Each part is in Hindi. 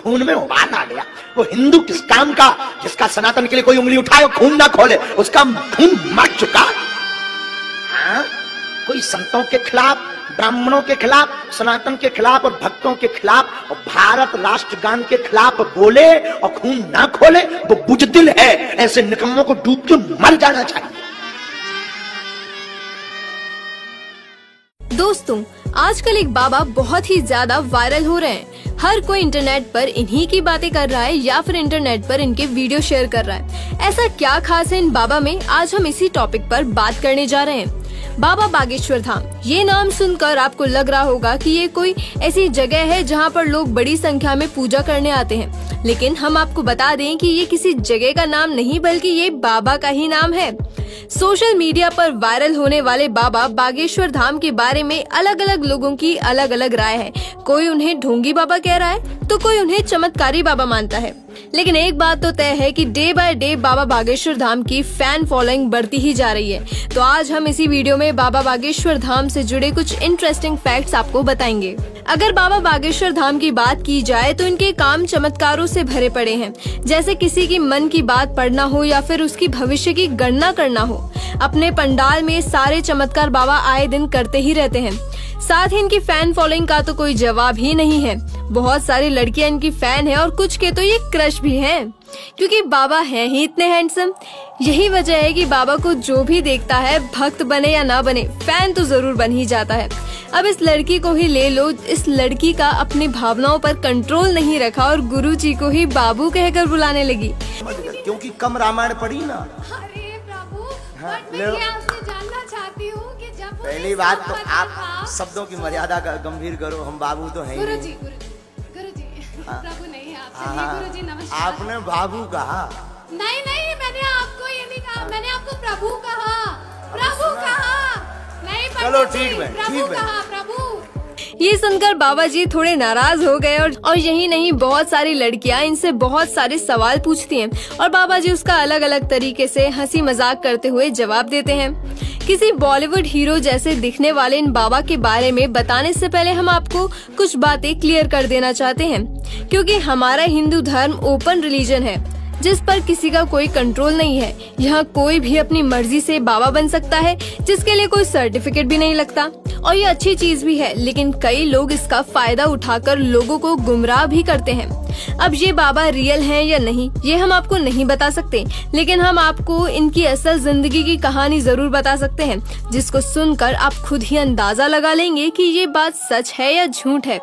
खून में उबाल आ गया। वो हिंदू किस काम का जिसका सनातन के लिए कोई उंगली उठाए और खून ना खोले, उसका खून मर चुका। हाँ? कोई संतों के खिलाफ, ब्राह्मणों के खिलाफ, सनातन के खिलाफ और भक्तों के खिलाफ और भारत राष्ट्रगान के खिलाफ बोले और खून ना खोले, वो बुजदिल है। ऐसे निकम्मों को डूब के मर जाना चाहिए। दोस्तों, आजकल एक बाबा बहुत ही ज्यादा वायरल हो रहे हैं। हर कोई इंटरनेट पर इन्हीं की बातें कर रहा है या फिर इंटरनेट पर इनके वीडियो शेयर कर रहा है। ऐसा क्या खास है इन बाबा में, आज हम इसी टॉपिक पर बात करने जा रहे हैं। बाबा बागेश्वर धाम, ये नाम सुनकर आपको लग रहा होगा कि ये कोई ऐसी जगह है जहाँ पर लोग बड़ी संख्या में पूजा करने आते हैं, लेकिन हम आपको बता दें कि ये किसी जगह का नाम नहीं बल्कि ये बाबा का ही नाम है। सोशल मीडिया पर वायरल होने वाले बाबा बागेश्वर धाम के बारे में अलग अलग लोगों की अलग अलग राय है। कोई उन्हें ढोंगी बाबा कह रहा है तो कोई उन्हें चमत्कारी बाबा मानता है। लेकिन एक बात तो तय है कि डे बाय डे बाबा बागेश्वर धाम की फैन फॉलोइंग बढ़ती ही जा रही है। तो आज हम इसी वीडियो में बाबा बागेश्वर धाम से जुड़े कुछ इंटरेस्टिंग फैक्ट्स आपको बताएंगे। अगर बाबा बागेश्वर धाम की बात की जाए तो इनके काम चमत्कारों से भरे पड़े हैं। जैसे किसी की मन की बात पढ़ना हो या फिर उसकी भविष्य की गणना करना हो। अपने पंडाल में सारे चमत्कार बाबा आए दिन करते ही रहते हैं। साथ ही इनकी फैन फॉलोइंग का तो कोई जवाब ही नहीं है। बहुत सारी लड़कियां इनकी फैन है और कुछ के तो ये क्रश भी हैं, क्योंकि बाबा हैं ही इतने हैंडसम। यही वजह है कि बाबा को जो भी देखता है, भक्त बने या ना बने, फैन तो जरूर बन ही जाता है। अब इस लड़की को ही ले लो, इस लड़की का अपनी भावनाओं पर कंट्रोल नहीं रखा और गुरुजी को ही बाबू कहकर बुलाने लगी। क्योंकि कम रामायण पढ़ी ना। अरे प्रभु, मैं आपसे जानना चाहती हूँ कि जब पहली बात तो आप शब्दों की मर्यादा का गंभीर करो। हम बाबू तो हैं गुरुजी, प्रभु नहीं आप। चलिए गुरुजी, नमस्कार। आपने बाबू कहा? नहीं, मैंने आपको ये नहीं कहा, मैंने आपको प्रभु कहा। प्रभु कहा नहीं, चलो ठीक है, प्रभु कहा, प्रभु। ये सुनकर बाबा जी थोड़े नाराज हो गए और यही नहीं, बहुत सारी लड़कियां इनसे बहुत सारे सवाल पूछती हैं और बाबा जी उसका अलग अलग तरीके से हंसी मजाक करते हुए जवाब देते हैं। किसी बॉलीवुड हीरो जैसे दिखने वाले इन बाबा के बारे में बताने से पहले हम आपको कुछ बातें क्लियर कर देना चाहते हैं, क्योंकि हमारा हिंदू धर्म ओपन रिलीजन है जिस पर किसी का कोई कंट्रोल नहीं है। यहाँ कोई भी अपनी मर्जी से बाबा बन सकता है, जिसके लिए कोई सर्टिफिकेट भी नहीं लगता, और ये अच्छी चीज भी है। लेकिन कई लोग इसका फायदा उठाकर लोगों को गुमराह भी करते हैं। अब ये बाबा रियल हैं या नहीं, ये हम आपको नहीं बता सकते, लेकिन हम आपको इनकी असल जिंदगी की कहानी जरूर बता सकते हैं, जिसको सुनकर आप खुद ही अंदाजा लगा लेंगे कि ये बात सच है या झूठ है।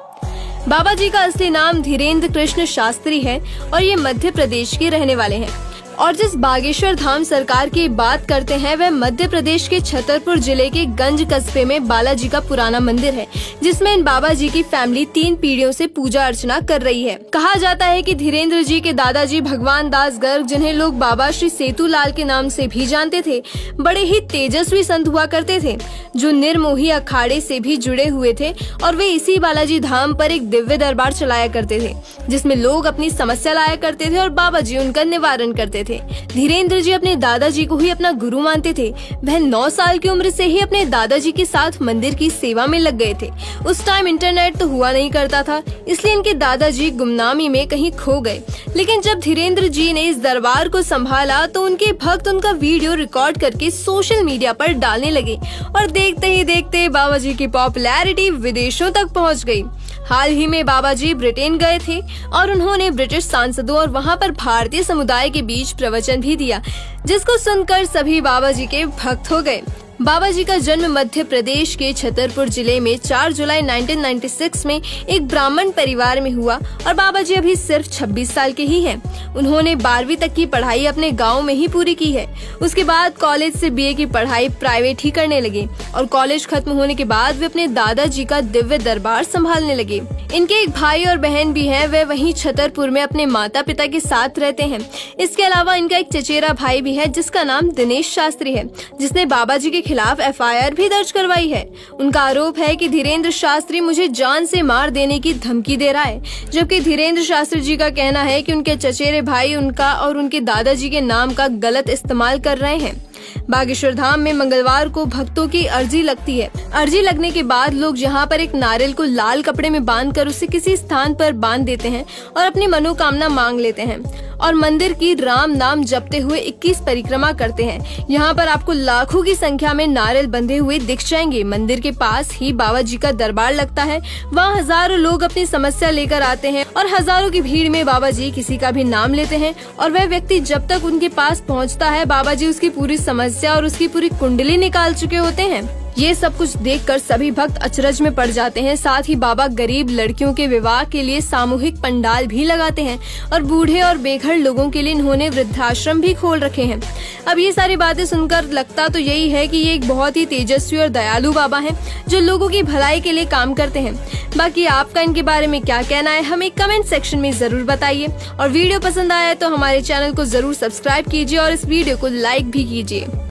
बाबा जी का असली नाम धीरेन्द्र कृष्ण शास्त्री है और ये मध्य प्रदेश के रहने वाले हैं। और जिस बागेश्वर धाम सरकार की बात करते हैं, वह मध्य प्रदेश के छतरपुर जिले के गंज कस्बे में बालाजी का पुराना मंदिर है, जिसमें इन बाबा जी की फैमिली 3 पीढ़ियों से पूजा अर्चना कर रही है। कहा जाता है कि धीरेन्द्र जी के दादाजी भगवान दास गर्ग, जिन्हें लोग बाबा श्री सेतुलाल के नाम से भी जानते थे, बड़े ही तेजस्वी संत हुआ करते थे, जो निर्मोही अखाड़े से भी जुड़े हुए थे। और वे इसी बालाजी धाम पर एक दिव्य दरबार चलाया करते थे, जिसमें लोग अपनी समस्या लाया करते थे और बाबा जी उनका निवारण करते थे। धीरेन्द्र जी अपने दादाजी को ही अपना गुरु मानते थे। वह 9 साल की उम्र से ही अपने दादाजी के साथ मंदिर की सेवा में लग गए थे। उस टाइम इंटरनेट तो हुआ नहीं करता था, इसलिए इनके दादाजी गुमनामी में कहीं खो गए। लेकिन जब धीरेन्द्र जी ने इस दरबार को संभाला तो उनके भक्त उनका वीडियो रिकॉर्ड करके सोशल मीडिया पर डालने लगे और देखते ही देखते बाबा जी की पॉपुलैरिटी विदेशों तक पहुँच गयी। हाल ही में बाबा जी ब्रिटेन गए थे और उन्होंने ब्रिटिश सांसदों और वहां पर भारतीय समुदाय के बीच प्रवचन भी दिया, जिसको सुनकर सभी बाबा जी के भक्त हो गए। बाबा जी का जन्म मध्य प्रदेश के छतरपुर जिले में 4 जुलाई 1996 में एक ब्राह्मण परिवार में हुआ और बाबा जी अभी सिर्फ 26 साल के ही हैं। उन्होंने 12वीं तक की पढ़ाई अपने गांव में ही पूरी की है। उसके बाद कॉलेज से बीए की पढ़ाई प्राइवेट ही करने लगे और कॉलेज खत्म होने के बाद वे अपने दादाजी का दिव्य दरबार संभालने लगे। इनके एक भाई और बहन भी हैं, वे वहीं छतरपुर में अपने माता पिता के साथ रहते हैं। इसके अलावा इनका एक चचेरा भाई भी है जिसका नाम दिनेश शास्त्री है, जिसने बाबा जी के खिलाफ एफआईआर भी दर्ज करवाई है। उनका आरोप है कि धीरेन्द्र शास्त्री मुझे जान से मार देने की धमकी दे रहा है, जबकि धीरेन्द्र शास्त्री जी का कहना है कि उनके चचेरे भाई उनका और उनके दादाजी के नाम का गलत इस्तेमाल कर रहे हैं। बागेश्वर धाम में मंगलवार को भक्तों की अर्जी लगती है। अर्जी लगने के बाद लोग यहाँ पर एक नारियल को लाल कपड़े में बांधकर उसे किसी स्थान पर बांध देते हैं और अपनी मनोकामना मांग लेते हैं और मंदिर की राम नाम जपते हुए 21 परिक्रमा करते हैं। यहाँ पर आपको लाखों की संख्या में नारियल बंधे हुए दिख जाएंगे। मंदिर के पास ही बाबा जी का दरबार लगता है। वहाँ हजारों लोग अपनी समस्या लेकर आते हैं और हजारों की भीड़ में बाबा जी किसी का भी नाम लेते हैं और वह व्यक्ति जब तक उनके पास पहुँचता है, बाबा जी उसकी पूरी समस्या और उसकी पूरी कुंडली निकाल चुके होते हैं। ये सब कुछ देखकर सभी भक्त अचरज में पड़ जाते हैं। साथ ही बाबा गरीब लड़कियों के विवाह के लिए सामूहिक पंडाल भी लगाते हैं और बूढ़े और बेघर लोगों के लिए इन्होंने वृद्धाश्रम भी खोल रखे हैं। अब ये सारी बातें सुनकर लगता तो यही है कि ये एक बहुत ही तेजस्वी और दयालु बाबा हैं जो लोगों की भलाई के लिए काम करते हैं। बाकी आपका इनके बारे में क्या कहना है, हमें कमेंट सेक्शन में जरूर बताइए और वीडियो पसंद आया तो हमारे चैनल को जरूर सब्सक्राइब कीजिए और इस वीडियो को लाइक भी कीजिए।